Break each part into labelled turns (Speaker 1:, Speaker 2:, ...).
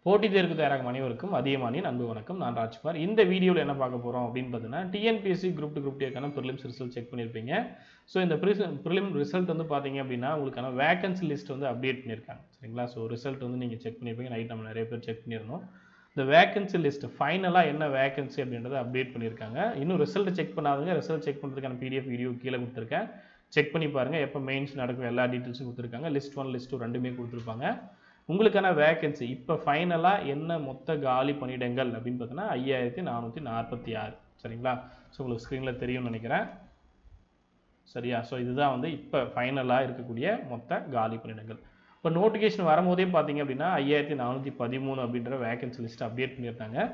Speaker 1: போட்டித் தேர்வுக்கு தயாராகும் அனைவருக்கும் அதியமானின் அன்பு வணக்கம். நான் ராஜ்குமார். இந்த வீடியோவில் என்ன பார்க்க போகிறோம் அப்படின்னு பார்த்தீங்கன்னா, டிஎன்பிஎஸ்சி குரூப் 2 குரூப் டிக்கான ப்ரிலிம்ஸ் ரிசல்ட் செக் பண்ணியிருப்பீங்க. ஸோ இந்த ப்ரிலிம் ரிசல்ட் வந்து பார்த்தீங்க அப்படின்னா உங்களுக்கான வேகன்சி லிஸ்ட் வந்து அப்டேட் பண்ணியிருக்காங்க. சரிங்களா? ஸோ ரிசல்ட் வந்து நீங்கள் செக் பண்ணியிருப்பீங்க. நைட் நம்ம நிறைய பேர் செக் பண்ணியிருந்தோம். இந்த வேகன்சி லிஸ்ட் ஃபைனலாக என்ன வேகன்சி அப்படின்றத அப்டேட் பண்ணியிருக்காங்க. இன்னும் ரிசல்ட் செக் பண்ணாதுங்க. ரிசல்ட் செக் பண்ணுறதுக்கான பிடிஎஃப் வீடியோ கீழே கொடுத்துருக்கேன். செக் பண்ணி பாருங்கள். எப்போ மெயின்ஸ் நடக்கும் எல்லா டீட்டெயில்ஸும் கொடுத்துருக்காங்க. லிஸ்ட் 1 லிஸ்ட் 2 ரெண்டுமே கொடுத்துருப்பாங்க. உங்களுக்கான வேகன்சி இப்போ ஃபைனலாக என்ன மொத்த காலி பணியிடங்கள் அப்படின்னு பார்த்தீங்கன்னா 5446. சரிங்களா? ஸோ உங்களுக்கு ஸ்க்ரீனில் தெரியும்னு நினைக்கிறேன். சரியா? ஸோ இதுதான் வந்து இப்போ ஃபைனலாக இருக்கக்கூடிய மொத்த காலி பணியிடங்கள். இப்போ நோட்டிஃபிகேஷன் வரும்போதே பார்த்தீங்க அப்படின்னா 5413 அப்படின்ற வேகன்சி லிஸ்ட் அப்டேட் பண்ணியிருந்தாங்க.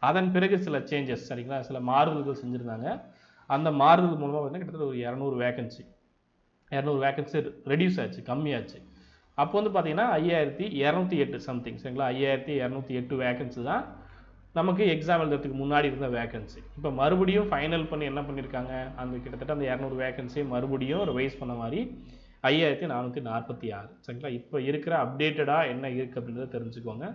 Speaker 1: அதன் பிறகு சில சேஞ்சஸ், சரிங்களா, சில மாறுதல்கள் செஞ்சுருந்தாங்க. அந்த மாறுதல் மூலமாக பார்த்தீங்கன்னா கிட்டத்தட்ட ஒரு 200 வேகன்சி ரெடியூஸ் ஆச்சு, கம்மியாச்சு. அப்போ வந்து பார்த்தீங்கன்னா 5208 சம்திங், சரிங்களா, 5208 வேகன்சி தான் நமக்கு எக்ஸாம் எழுதுறதுக்கு முன்னாடி இருந்த வேகன்சி. இப்போ மறுபடியும் ஃபைனல் பண்ணி என்ன பண்ணியிருக்காங்க, அந்த கிட்டத்தட்ட அந்த 200 வேகன்சியை மறுபடியும் ரிவைஸ் பண்ண மாதிரி 5446. சரிங்களா? இப்போ இருக்கிற அப்டேட்டடாக என்ன இருக்குது அப்படின்றத தெரிஞ்சுக்கோங்க.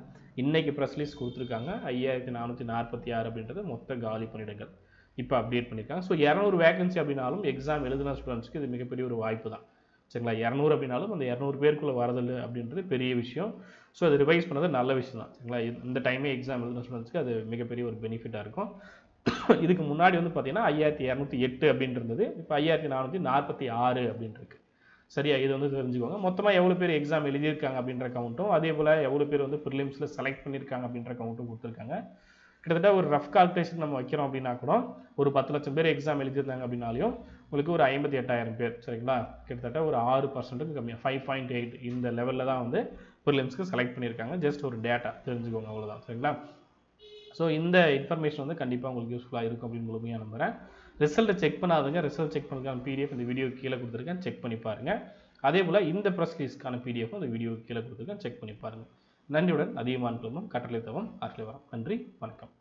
Speaker 1: இன்றைக்கி ப்ரெஸ் ரிலீஸ் கொடுத்துருக்காங்க. 5446 அப்படின்றது மொத்த காலி பணியிடங்கள் இப்போ அப்டேட் பண்ணியிருக்காங்க. ஸோ 200 வேகன்சி அப்படின்னாலும் எக்ஸாம் எழுதின ஸ்டூடெண்ட்ஸ்க்கு இது மிகப்பெரிய ஒரு வாய்ப்பு தான். சரிங்களா? 200 அப்படின்னாலும் அந்த 200 பேருக்குள்ளே வரதில்லை அப்படின்றது பெரிய விஷயம். ஸோ அது ரிவைஸ் பண்ணது நல்ல விஷயம் தான். சரிங்களா? இந்த டைமே எக்ஸாம் எழுதின ஸ்டூடெண்ட்ஸ்க்கு அது மிகப்பெரிய ஒரு பெனிஃபிட்டாக இருக்கும். இதுக்கு முன்னாடி வந்து பார்த்தீங்கன்னா 5208 அப்படின்னு இருந்தது. இப்போ 5446 அப்படின்ட்டு. சரியா? இது வந்து தெரிஞ்சுக்கோங்க. மொத்தமாக எவ்வளோ பேர் எக்ஸாம் எழுதியிருக்காங்க அப்படின்ற கவுண்ட்டும், அதே போல் எவ்வளோ பேர் வந்து ப்ரிலிம்ஸில் செலக்ட் பண்ணியிருக்காங்க அப்படின்ற கவுண்ட்டும் கொடுத்துருக்காங்க. கிட்டத்தட்ட ஒரு ரஃப் கால்குலேஷன் நம்ம வைக்கிறோம் அப்படின்னா கூட ஒரு 10 லட்சம் பேர் எக்ஸாம் எழுதியிருந்தாங்க அப்படின்னாலையும் உங்களுக்கு ஒரு 58,000 பேர், சரிங்களா, கிட்டத்தட்ட ஒரு 6% கம்மியாக 5.8 இந்த லெவலில் தான் வந்து ப்ரிலிம்ஸ்க்கு செலக்ட் பண்ணியிருக்காங்க. ஜஸ்ட் ஒரு டேட்டா தெரிஞ்சுக்கோங்க, அவ்வளோதான். சரிங்களா? ஸோ இந்த இன்ஃபர்மேஷன் வந்து கண்டிப்பாக உங்களுக்கு யூஸ்ஃபுல்லாக இருக்கும் அப்படின்னு முழுமையாக நம்புகிறேன். ரிசல்ட்டை செக் பண்ணாதுங்க. ரிசல்ட் செக் பண்ணுறதுக்கான பிடிஎஃப் இந்த வீடியோ கீழே கொடுத்துருக்கேன், செக் பண்ணி பாருங்கள். அதே போல் இந்த ப்ரெஸ் ரிலீஸ்க்கான பிடிஎஃப் இந்த வீடியோ கீழே கொடுத்துருக்கேன், செக் பண்ணி பாருங்கள். நன்றியுடன் அதியமான் குழுமம் கட்டளை தவம் ஆற்றலை வரம். நன்றி, வணக்கம்.